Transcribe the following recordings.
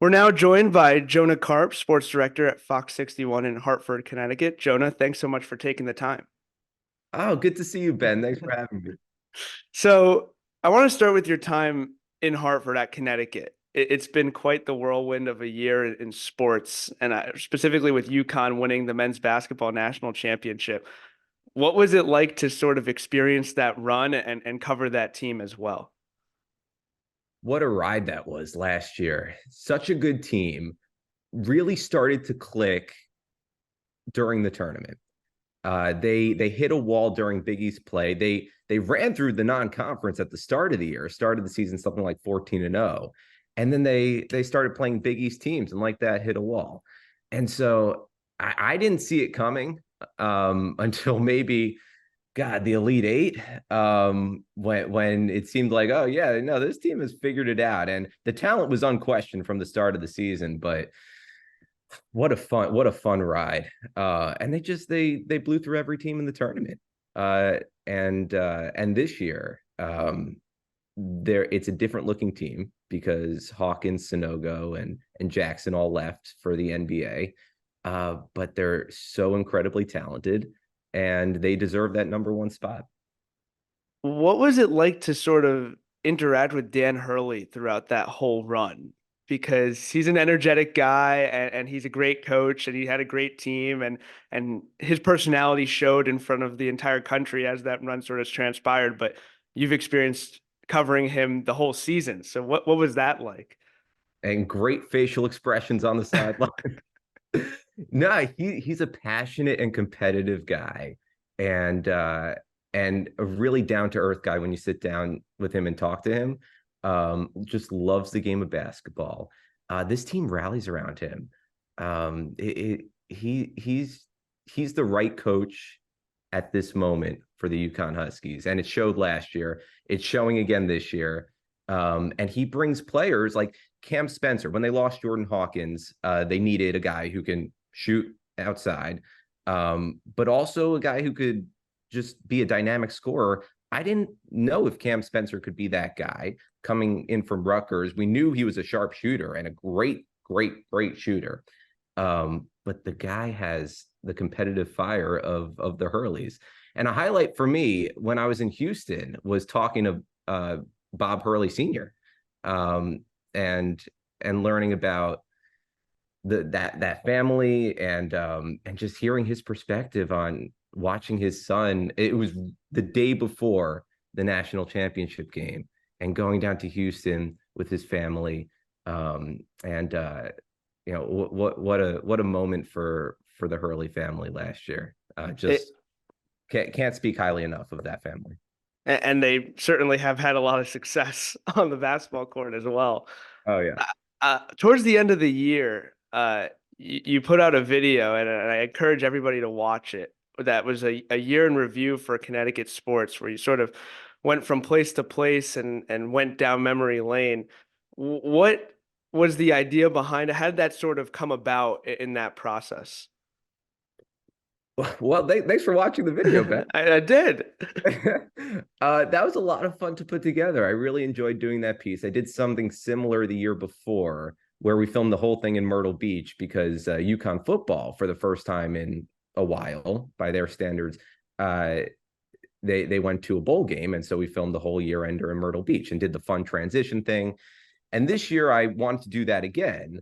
We're now joined by Jonah Karp, sports director at Fox61 in Hartford, Connecticut. Jonah, thanks so much for taking the time. Oh, good to see you, Ben. Thanks for having me. So, I want to start with your time in Hartford at Connecticut. It's been quite the whirlwind of a year in sports, and specifically with UConn winning the men's basketball national championship. What was it like to sort of experience that run and cover that team as well? What a ride that was last year. Such a good team. Really started to click during the tournament. They hit a wall during Big East play. They ran through the non-conference at the start of the year, started the season something like 14-0. And then they started playing Big East teams and like that hit a wall. And so I didn't see it coming until maybe the Elite Eight, when it seemed like, oh yeah, no, this team has figured it out, and the talent was unquestioned from the start of the season. But what a fun ride. And they blew through every team in the tournament. And this year, it's a different looking team because Hawkins, Sanogo, and Jackson all left for the NBA. But they're so incredibly talented, and they deserve that number one spot. What was it like to sort of interact with Dan Hurley throughout that whole run? Because he's an energetic guy and he's a great coach and he had a great team and his personality showed in front of the entire country as that run sort of transpired. But you've experienced covering him the whole season. So what was that like? And great facial expressions on the sideline. No, he's a passionate and competitive guy, and a really down to earth guy when you sit down with him and talk to him. Just loves the game of basketball. This team rallies around him. He's the right coach at this moment for the UConn Huskies, and it showed last year. It's showing again this year. And he brings players like Cam Spencer. When they lost Jordan Hawkins, they needed a guy who can shoot outside, but also a guy who could just be a dynamic scorer. I didn't know if Cam Spencer could be that guy coming in from Rutgers. We knew he was a sharp shooter and a great, great, great shooter. But the guy has the competitive fire of the Hurleys. And a highlight for me when I was in Houston was talking to Bob Hurley Sr. And learning about that family, and just hearing his perspective on watching his son. It was the day before the national championship game, and going down to Houston with his family. And what a moment for the Hurley family last year. It, Just can't speak highly enough of that family. and they certainly have had a lot of success on the basketball court as well. Oh yeah. Towards the end of the year, you put out a video, and I encourage everybody to watch it. That was a year in review for Connecticut sports, where you sort of went from place to place and went down memory lane. What was the idea behind it? How did that sort of come about in that process? Well, thanks for watching the video, Ben. I did. That was a lot of fun to put together. I really enjoyed doing that piece. I did something similar the year before where we filmed the whole thing in Myrtle Beach because UConn football, for the first time in a while, by their standards, they went to a bowl game. And so we filmed the whole year ender in Myrtle Beach and did the fun transition thing. And this year I wanted to do that again.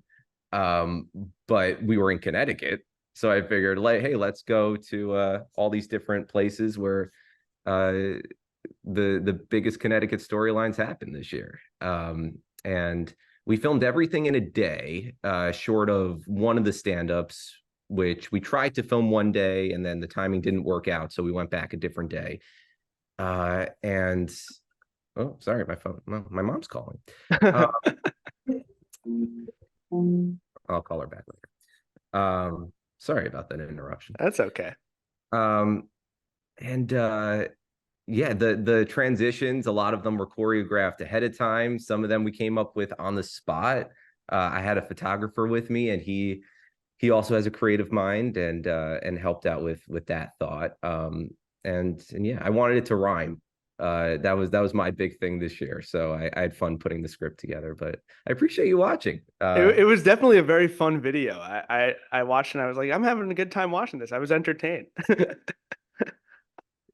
But we were in Connecticut. So I figured, like, hey, let's go to all these different places where the biggest Connecticut storylines happen this year. And we filmed everything in a day, short of one of the stand-ups, which we tried to film one day, and then the timing didn't work out, so we went back a different day. And oh, sorry, my phone. No, my mom's calling. I'll call her back later. Sorry about that interruption. That's okay. Um, and yeah, the transitions, a lot of them were choreographed ahead of time. Some of them we came up with on the spot. I had a photographer with me, and he also has a creative mind, and helped out with that thought. And yeah, I wanted it to rhyme. That was my big thing this year. So I had fun putting the script together. But I appreciate you watching. It was definitely a very fun video. I watched and I was like, I'm having a good time watching this. I was entertained.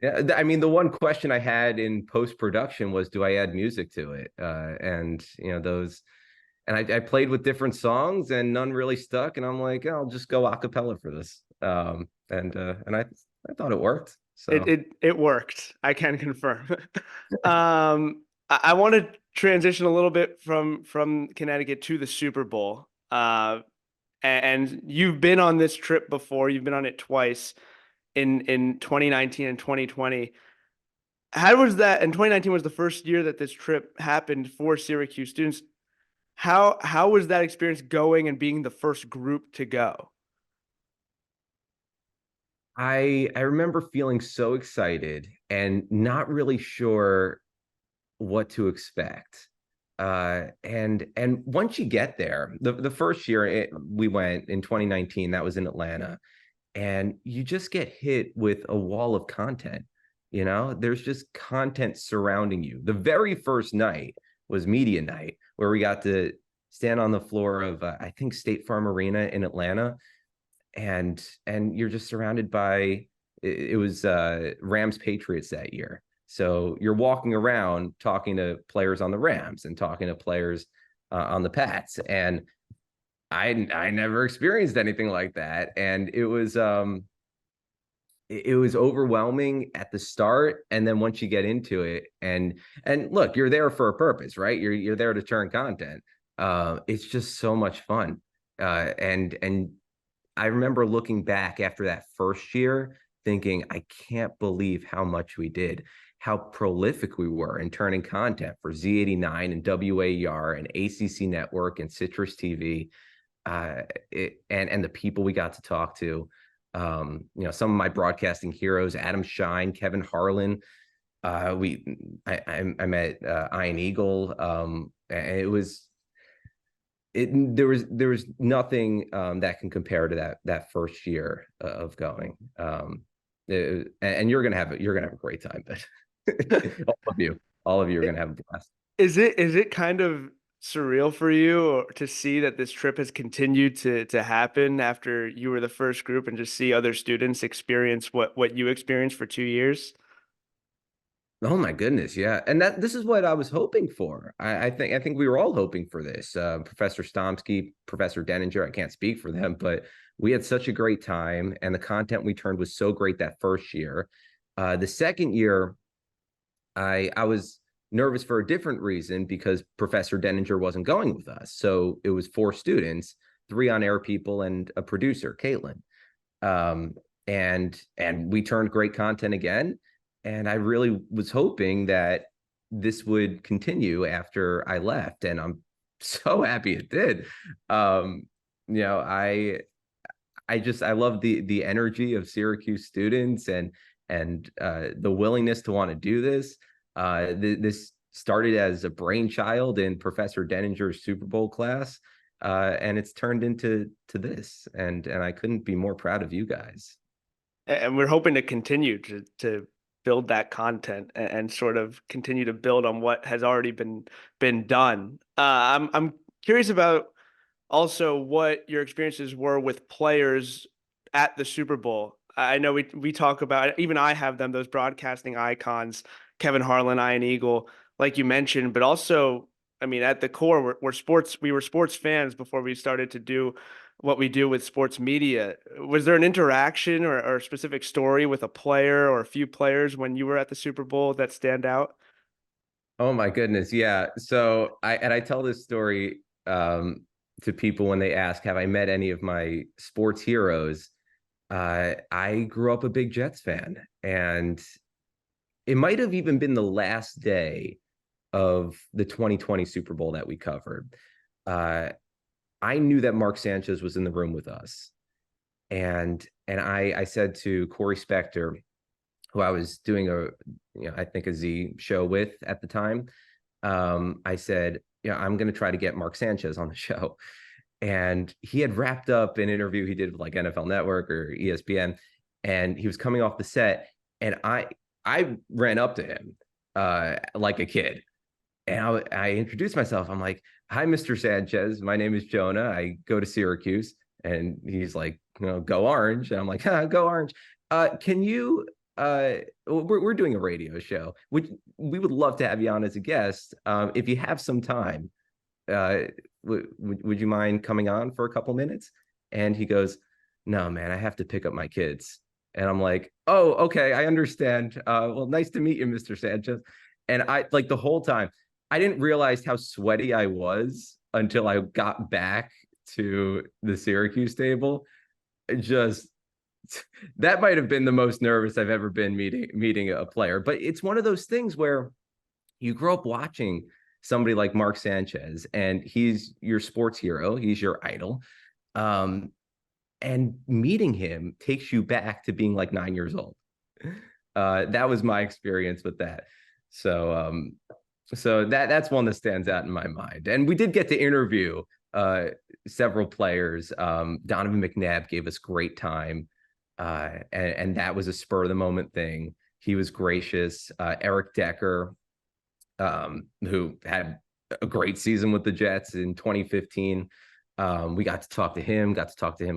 Yeah, I mean, the one question I had in post production was, do I add music to it? And those, and I played with different songs, and none really stuck. And I'm like, I'll just go a cappella for this. And I thought it worked. So, It worked. I can confirm. I want to transition a little bit from Connecticut to the Super Bowl. And you've been on this trip before. You've been on it twice in 2019 and 2020. How was that? And 2019 was the first year that this trip happened for Syracuse students. How was that experience going and being the first group to go? I remember feeling so excited and not really sure what to expect. And once you get there, the first year we went in 2019, that was in Atlanta, and you just get hit with a wall of content. There's just content surrounding you. The very first night was media night, where we got to stand on the floor of I think State Farm Arena in Atlanta, and you're just surrounded by, it was Rams Patriots that year. So you're walking around talking to players on the Rams and talking to players on the Pats, and I never experienced anything like that, and it was overwhelming at the start, and then once you get into it, and look, you're there for a purpose, right? You're there to turn content. It's just so much fun, and I remember looking back after that first year thinking, I can't believe how much we did, how prolific we were in turning content for Z89 and WAER and ACC Network and Citrus TV, and the people we got to talk to. Some of my broadcasting heroes, Adam Shine, Kevin Harlan. I met Ian Eagle. And there was nothing that can compare to that first year of going. And you're gonna have a great time, but all of you are gonna have a blast. Is it kind of surreal for you to see that this trip has continued to happen after you were the first group and just see other students experience what you experienced for 2 years? Oh my goodness, yeah, and this is what I was hoping for. I think we were all hoping for this. Professor Stomsky, Professor Denninger, I can't speak for them, but we had such a great time, and the content we turned was so great that first year. The second year, I was nervous for a different reason, because Professor Denninger wasn't going with us, so it was 4 students, 3 on-air people, and a producer, Caitlin. Um, and we turned great content again. And I really was hoping that this would continue after I left, and I'm so happy it did. Um, I love the energy of Syracuse students, and the willingness to want to do this. This started as a brainchild in Professor Denninger's Super Bowl class, and it's turned into this, and I couldn't be more proud of you guys. And we're hoping to continue to build that content and sort of continue to build on what has already been done. I'm curious about also what your experiences were with players at the Super Bowl. I know we talk about, even I have them, those broadcasting icons, Kevin Harlan, Ian Eagle, like you mentioned, but also, I mean, at the core, we were sports fans before we started to do what we do with sports media. Was there an interaction or a specific story with a player or a few players when you were at the Super Bowl that stand out? Oh my goodness, yeah. So I tell this story to people when they ask, have I met any of my sports heroes? I grew up a big Jets fan, and it might have even been the last day of the 2020 Super Bowl that we covered. Uh, I knew that Mark Sanchez was in the room with us, and I said to Corey Spector, who I was doing I think a Z show with at the time. I said, I'm going to try to get Mark Sanchez on the show. And he had wrapped up an interview he did with like NFL Network or ESPN, and he was coming off the set, and I ran up to him, like a kid. And I introduced myself. I'm like, "Hi, Mr. Sanchez. My name is Jonah. I go to Syracuse." And he's like, "Go Orange." And I'm like, "Go Orange." Can you? We're doing a radio show. We would love to have you on as a guest. If you have some time, uh, would you mind coming on for a couple minutes? And he goes, "No, man, I have to pick up my kids." And I'm like, "Oh, okay, I understand. Well, nice to meet you, Mr. Sanchez." And I like the whole time, I didn't realize how sweaty I was until I got back to the Syracuse table. It just that might have been the most nervous I've ever been meeting a player. But it's one of those things where you grow up watching somebody like Mark Sanchez, and he's your sports hero, he's your idol. Um, and meeting him takes you back to being like 9 years old. That was my experience with that. So that's one that stands out in my mind. And we did get to interview uh, several players. Donovan McNabb gave us great time, and that was a spur of the moment thing. He was gracious. Eric Decker, who had a great season with the Jets in 2015. We got to talk to him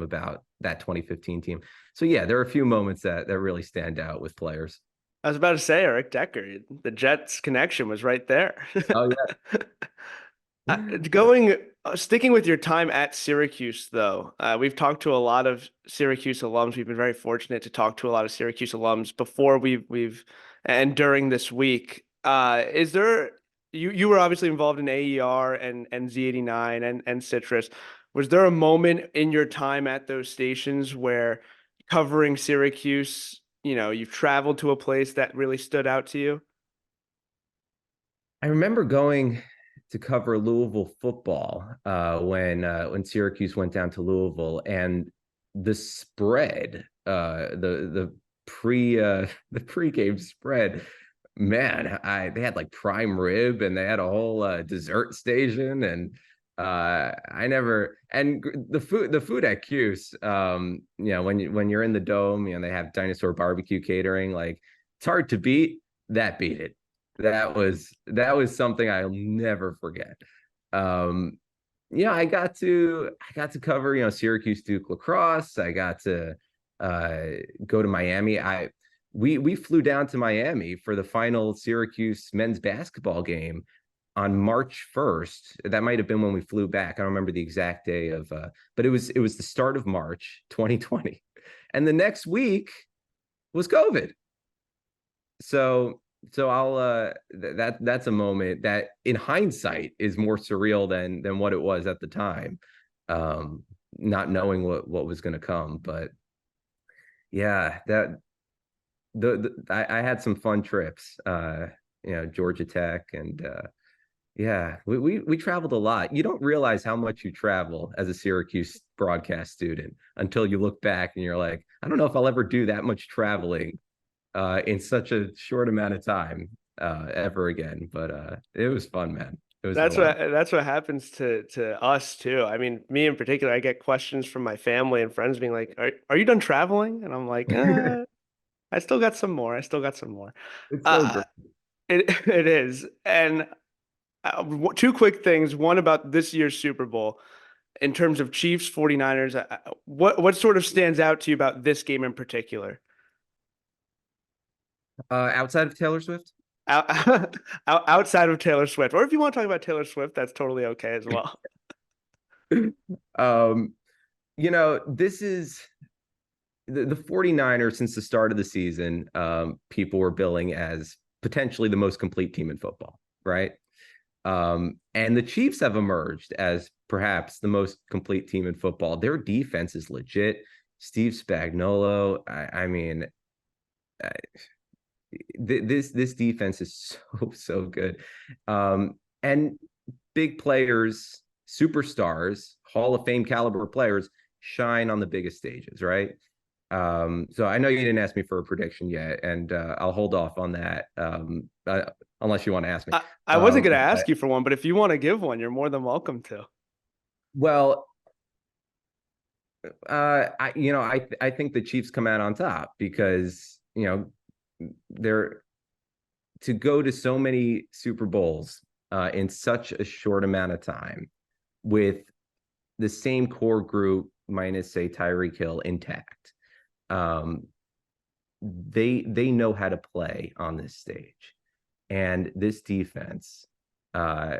about that 2015 team. So yeah, there are a few moments that really stand out with players. I was about to say Eric Decker. The Jets connection was right there. Oh yeah. Going, sticking with your time at Syracuse, though, we've talked to a lot of Syracuse alums. We've been very fortunate to talk to a lot of Syracuse alums before and during this week. Is there, you were obviously involved in AER and Z89 and Citrus. Was there a moment in your time at those stations where covering Syracuse, you've traveled to a place that really stood out to you? I remember going to cover Louisville football when Syracuse went down to Louisville, and the spread, the the pregame spread, man, I they had like prime rib, and they had a whole dessert station, and I never and the food at Cuse, when you're in the dome, they have dinosaur barbecue catering, like it's hard to beat. That beat it. That was something I'll never forget. Um, I got to cover, Syracuse Duke lacrosse. I got to uh go to Miami. We flew down to Miami for the final Syracuse men's basketball game on March 1st. That might have been when we flew back. I don't remember the exact day of but it was the start of March 2020. And the next week was COVID. So I'll that's a moment that in hindsight is more surreal than what it was at the time. Um, Not knowing what was going to come, but yeah, that I had some fun trips. Georgia Tech, and yeah, we traveled a lot. You don't realize how much you travel as a Syracuse broadcast student until you look back and you're like, I don't know if I'll ever do that much traveling in such a short amount of time ever again. But it was fun, man. It was a lot. That's what happens to us too. I mean, me in particular, I get questions from my family and friends being like, "Are you done traveling?" And I'm like, I still got some more. I still got some more." It's so Uh, great. it is. And two quick things. One about this year's Super Bowl in terms of Chiefs 49ers. What sort of stands out to you about this game in particular? Outside of Taylor Swift, Outside of Taylor Swift, or if you want to talk about Taylor Swift, that's totally okay as well. um, this is the 49ers since the start of the season. People were billing as potentially the most complete team in football, right? And the Chiefs have emerged as perhaps the most complete team in football. Their defense is legit. Steve Spagnuolo, I mean, uh, this defense is so good. And big players, superstars, Hall of Fame caliber players shine on the biggest stages, right? So I know you didn't ask me for a prediction yet, and I'll hold off on that unless you want to ask me. I wasn't going to But, ask you for one, but if you want to give one, you're more than welcome to. well, I think the Chiefs come out on top because they're to go to so many Super Bowls in such a short amount of time with the same core group minus say Tyreek Hill intact. Um, they know how to play on this stage, and this defense, uh,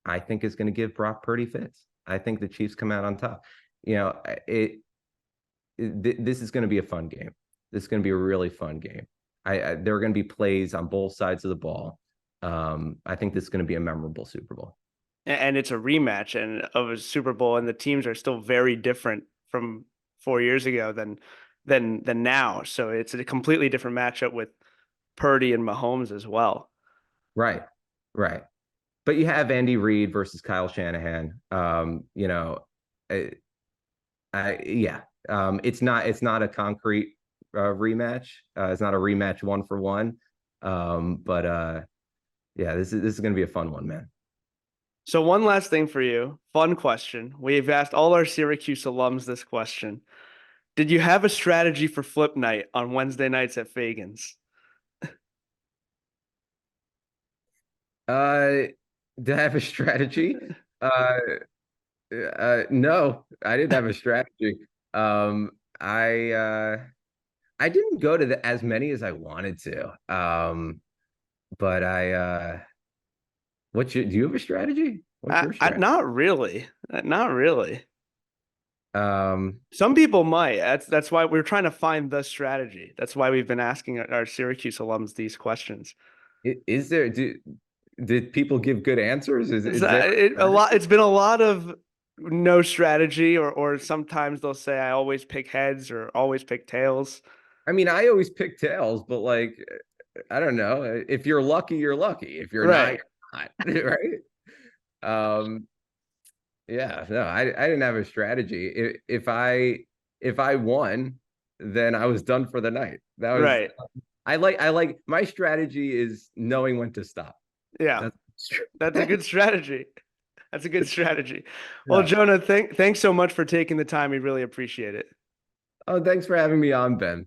I think, is going to give Brock Purdy fits. I think the Chiefs come out on top. You know, this is going to be a fun game. This is going to be a really fun game. There are going to be plays on both sides of the ball. I think this is going to be a memorable Super Bowl. And it's a rematch and of a Super Bowl, and the teams are still very different from 4 years ago than now. So it's a completely different matchup with Purdy and Mahomes as well. Right, right. But you have Andy Reid versus Kyle Shanahan. I, yeah. It's not a concrete rematch. It's not a rematch 1-for-1. But yeah, this is going to be a fun one, man. So one last thing for you, fun question. We've asked all our Syracuse alums this question. Did you have a strategy for flip night on Wednesday nights at Fagan's? Uh, did I have a strategy? Uh, no, I didn't have a strategy. Um, I didn't go to as many as I wanted to. But do you have a strategy? What's your strategy? Not really. Not really. Um, Some people might. That's why we're trying to find the strategy. That's why we've been asking our Syracuse alums these questions. is there did people give good answers? It's, Is there a a lot. strategy? It's been a lot of no strategy, or sometimes they'll say I always pick heads or always pick tails. I mean, I always pick tails, but like I don't know. If you're lucky, you're lucky. If you're not, Right. you're not, right? Um, yeah, no, I didn't have a strategy. If I won, then I was done for the night. That was Right. I like my strategy is knowing when to stop. Yeah. That's That's a good strategy. That's a good strategy. Well, yeah. Jonah, thanks so much for taking the time. We really appreciate it. Oh, thanks for having me on, Ben.